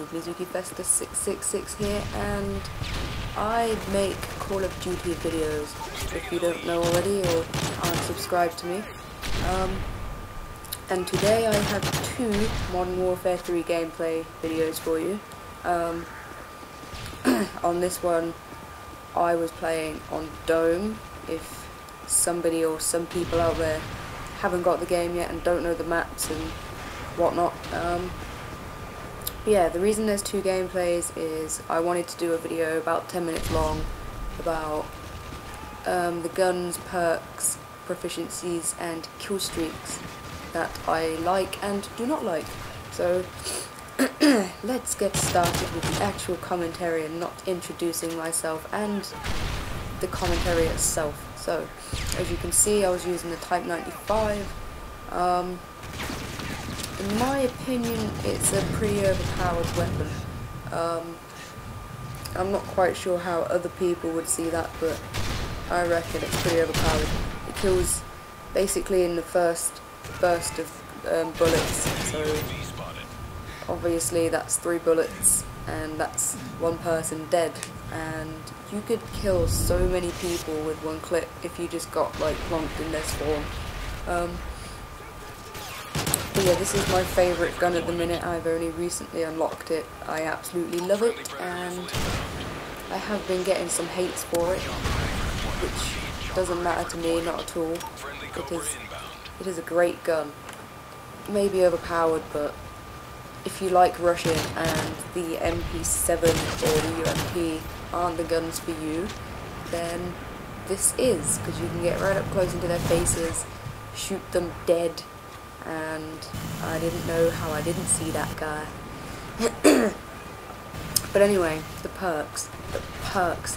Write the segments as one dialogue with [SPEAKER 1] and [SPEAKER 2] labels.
[SPEAKER 1] MizukiFester666 here, and I make Call of Duty videos, if you don't know already or aren't subscribed to me. And today I have two Modern Warfare 3 gameplay videos for you. On this one I was playing on Dome. If somebody or some people out there haven't got the game yet and don't know the maps and whatnot, yeah, the reason there's two gameplays is I wanted to do a video about 10 minutes long about the guns, perks, proficiencies and kill streaks that I like and do not like. So let's get started with the actual commentary and not introducing myself and the commentary itself. So as you can see, I was using the Type 95. In my opinion, it's a pretty overpowered weapon. I'm not quite sure how other people would see that, but I reckon it's pretty overpowered. It kills basically in the first burst of bullets, so obviously that's 3 bullets and that's one person dead, and you could kill so many people with one clip if you just got like plonked in their spawn. But yeah, this is my favourite gun at the minute. I've only recently unlocked it. I absolutely love it, and I have been getting some hates for it, which doesn't matter to me, not at all. It is a great gun. Maybe overpowered, but if you like rushing and the MP7 or the UMP aren't the guns for you, then this is, because you can get right up close into their faces, shoot them dead, and I didn't know how I didn't see that guy. But anyway, the perks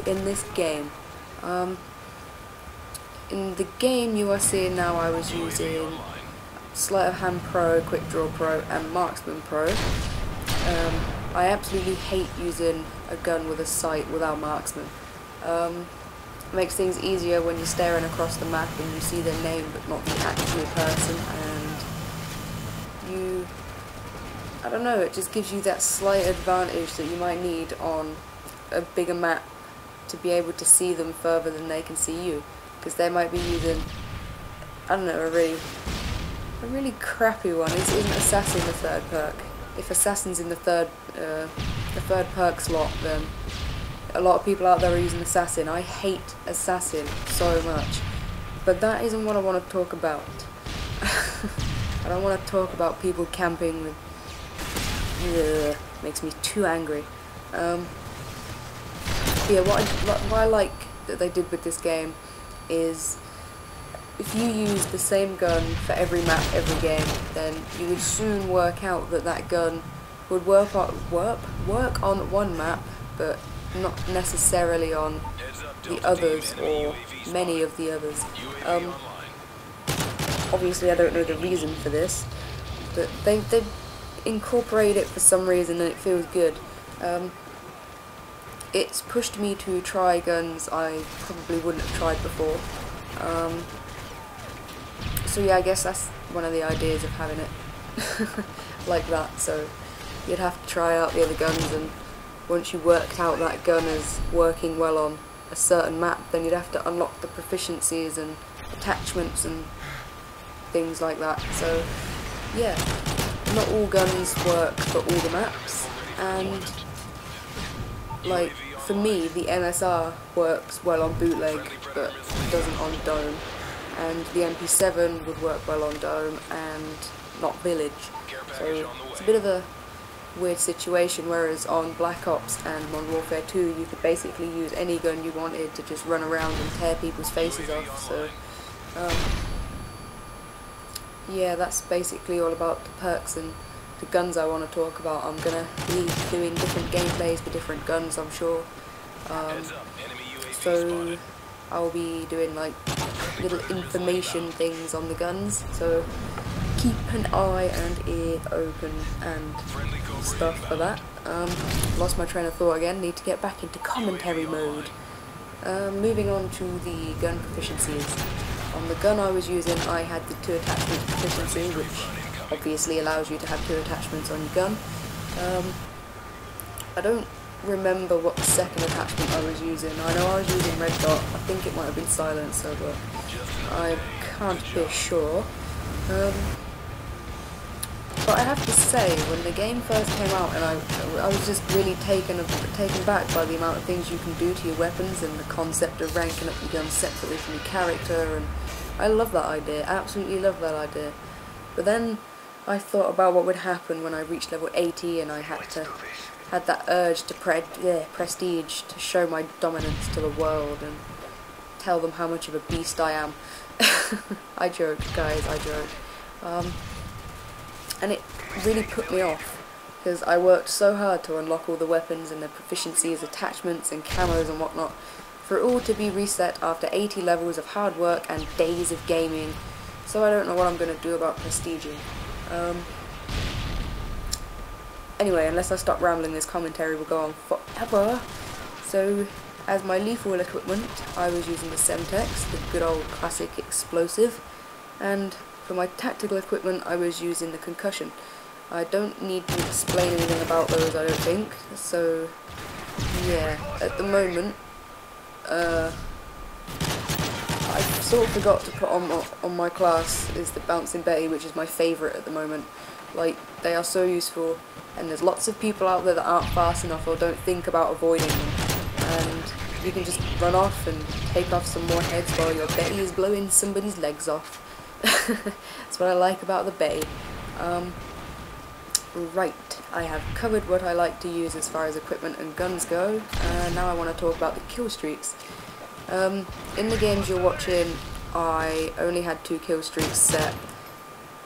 [SPEAKER 1] in this game. In the game you are seeing now, I was using Sleight of Hand Pro, Quick Draw Pro and Marksman Pro. I absolutely hate using a gun with a sight without Marksman. It makes things easier when you're staring across the map and you see their name but not the actual person, and I don't know, it just gives you that slight advantage that you might need on a bigger map to be able to see them further than they can see you, because they might be using, I don't know, a really crappy one. Isn't Assassin the third perk? If Assassin's in the third perk slot, then a lot of people out there are using Assassin. I hate Assassin so much, but that isn't what I want to talk about. I don't want to talk about people camping with, makes me too angry. Yeah, what I like that they did with this game is if you use the same gun for every map, every game, then you would soon work out that that gun would work on one map, but not necessarily on the others or many of the others. Obviously I don't know the reason for this, but they incorporate it for some reason and it feels good. It's pushed me to try guns I probably wouldn't have tried before. So yeah, I guess that's one of the ideas of having it like that. So you'd have to try out the other guns, and once you worked out that gun is working well on a certain map, then you'd have to unlock the proficiencies and attachments and things like that. So yeah, not all guns work for all the maps, and like for me the MSR works well on bootleg but doesn't on Dome, and the MP7 would work well on Dome and not Village. So it's a bit of a weird situation, whereas on Black Ops and Modern Warfare 2 you could basically use any gun you wanted to just run around and tear people's faces off. So yeah, that's basically all about the perks and the guns I want to talk about. I'm gonna be doing different gameplays for different guns, I'm sure. So I'll be doing like little information things on the guns, so keep an eye and ear open and stuff for that. Lost my train of thought again, need to get back into commentary mode. Moving on to the gun proficiencies. On the gun I was using, I had the 2 attachment proficiency, which obviously allows you to have 2 attachments on your gun. I don't remember what the second attachment I was using. I know I was using red dot. I think it might have been silencer, but I can't be sure. But I have to say, when the game first came out, and I was just really taken back by the amount of things you can do to your weapons and the concept of ranking up your guns separately from your character, and I love that idea, absolutely love that idea. But then I thought about what would happen when I reached level 80 and I had that urge to prestige, to show my dominance to the world and tell them how much of a beast I am. I joke, guys, I joke. And it really put me off, because I worked so hard to unlock all the weapons and the proficiencies, attachments and camos and whatnot, for it all to be reset after 80 levels of hard work and days of gaming. So I don't know what I'm going to do about prestiging. Anyway, unless I stop rambling, this commentary will go on forever. So, as my lethal equipment, I was using the Semtex, the good old classic explosive, and for my tactical equipment, I was using the concussion. I don't need to explain anything about those, I don't think. So, yeah, at the moment, I sort of forgot to put on my class is the Bouncing Betty, which is my favourite at the moment. Like, they are so useful, and there's lots of people out there that aren't fast enough or don't think about avoiding them. And you can just run off and take off some more heads while your Betty is blowing somebody's legs off. That's what I like about the Betty. Right, I have covered what I like to use as far as equipment and guns go, and now I want to talk about the kill streaks. In the games you're watching, I only had 2 kill streaks set,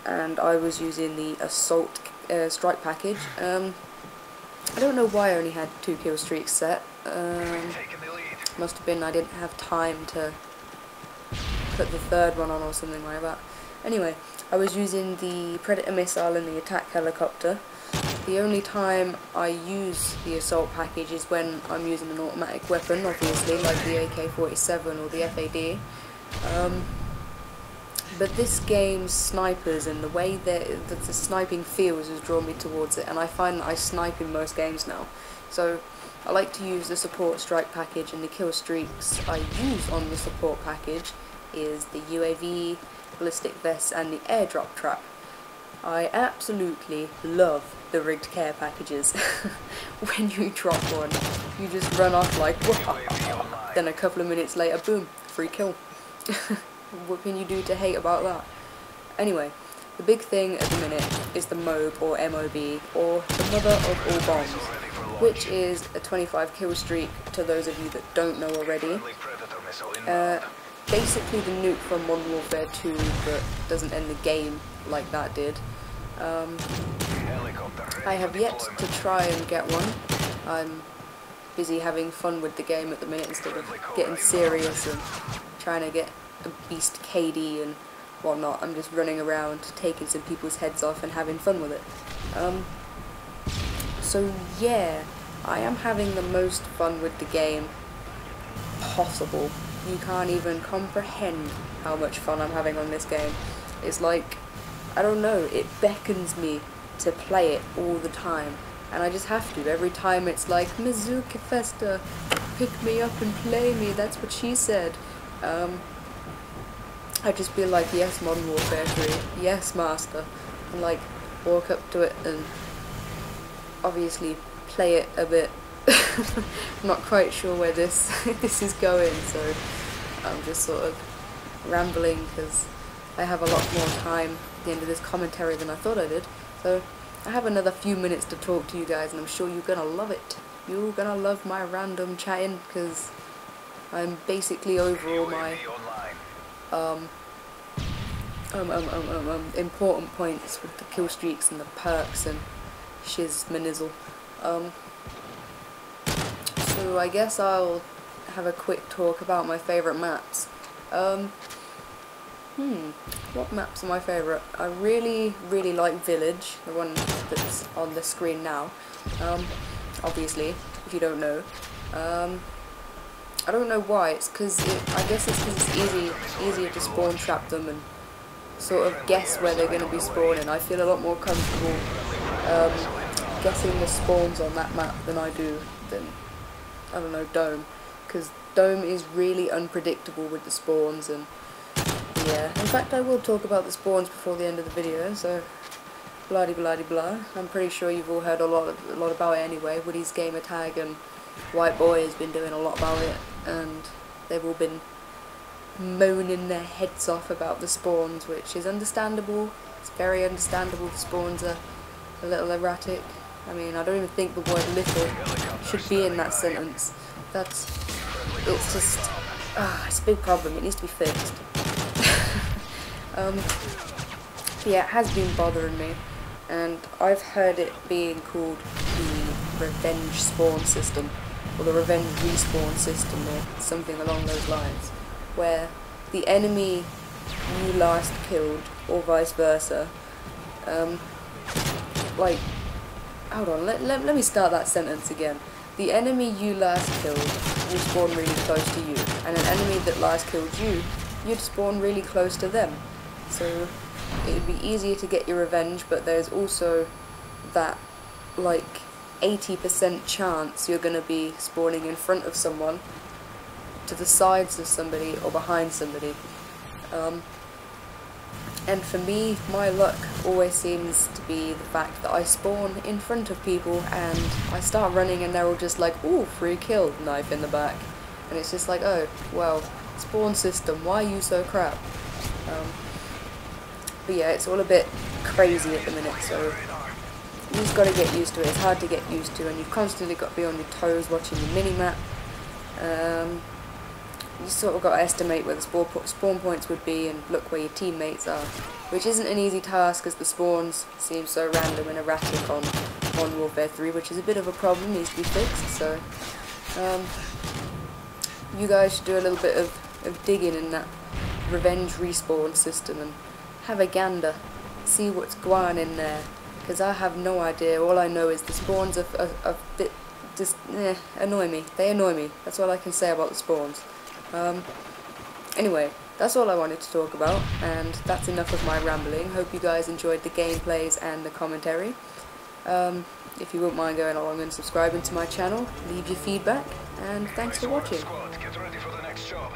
[SPEAKER 1] and I was using the assault strike package. I don't know why I only had 2 kill streaks set. Must have been I didn't have time to put the third one on or something like that. Anyway, I was using the Predator missile and the attack helicopter. The only time I use the assault package is when I'm using an automatic weapon, obviously, like the AK-47 or the FAD. But this game's snipers and the way that the sniping feels has drawn me towards it, and I find that I snipe in most games now. So I like to use the support strike package, and the kill streaks I use on the support package is the UAV, ballistic vest and the airdrop trap. I absolutely love the rigged care packages. When you drop one, you just run off like whoa, then a couple of minutes later, boom, free kill. What can you do to hate about that? Anyway, the big thing at the minute is the MOB or MOB, or the mother of all bombs, which is a 25 kill streak to those of you that don't know already. Basically the nuke from Modern Warfare 2, but doesn't end the game like that did. I have yet to try and get one. I'm busy having fun with the game at the minute instead of getting serious and trying to get a beast KD and whatnot. I'm just running around taking some people's heads off and having fun with it. So yeah, I am having the most fun with the game possible. You can't even comprehend how much fun I'm having on this game. It's like, I don't know, it beckons me to play it all the time, and I just have to. Every time it's like, MizukiFester, pick me up and play me, that's what she said. I just feel like, yes, Modern Warfare 3, yes, Master, and like, walk up to it and obviously play it a bit. I'm not quite sure where this is going, so I'm just sort of rambling because I have a lot more time at the end of this commentary than I thought I did. So I have another few minutes to talk to you guys, and I'm sure you're gonna love it. You're gonna love my random chatting, because I'm basically over all my important points with the kill streaks and the perks and shiz manizzle. So I guess I'll have a quick talk about my favourite maps. What maps are my favourite? I really like Village, the one that's on the screen now. Obviously, if you don't know. I don't know why. It's because I guess it's because it's easier to spawn trap them and sort of guess where they're going to be spawning. I feel a lot more comfortable guessing the spawns on that map than I do than, I don't know, Dome, because Dome is really unpredictable with the spawns, and yeah, in fact I will talk about the spawns before the end of the video, so blah-de-blah-de-blah. I'm pretty sure you've all heard a lot about it anyway. Woody's gamer tag and White Boy has been doing a lot about it, and they've all been moaning their heads off about the spawns, which is understandable. It's very understandable. The spawns are a little erratic. I mean, I don't even think the word little should be in that sentence. It's just, it's a big problem. It needs to be fixed. Yeah, it has been bothering me, and I've heard it being called the revenge spawn system, or the revenge respawn system, or something along those lines, where the enemy you last killed, or vice versa, like, hold on, let me start that sentence again. The enemy you last killed will spawn really close to you, and an enemy that last killed you, you'd spawn really close to them. So it would be easier to get your revenge, but there's also that, like, 80% chance you're going to be spawning in front of someone, to the sides of somebody, or behind somebody. And for me, my luck always seems to be the fact that I spawn in front of people and I start running and they're all just like, ooh, free kill, knife in the back. And it's just like, oh, well, spawn system, why are you so crap? But yeah, it's all a bit crazy at the minute, so you just got to get used to it. It's hard to get used to, and you've constantly got to be on your toes watching the mini-map. You sort of got to estimate where the spawn points would be and look where your teammates are, which isn't an easy task because the spawns seem so random and erratic on Modern Warfare 3, which is a bit of a problem, needs to be fixed. So you guys should do a little bit of digging in that revenge respawn system and have a gander, see what's going on in there, because I have no idea. All I know is the spawns are a bit just annoy me. They annoy me. That's all I can say about the spawns. Anyway, that's all I wanted to talk about, and that's enough of my rambling. Hope you guys enjoyed the gameplays and the commentary. If you wouldn't mind going along and subscribing to my channel, leave your feedback, and thanks for watching.
[SPEAKER 2] Squad, get ready for the next job.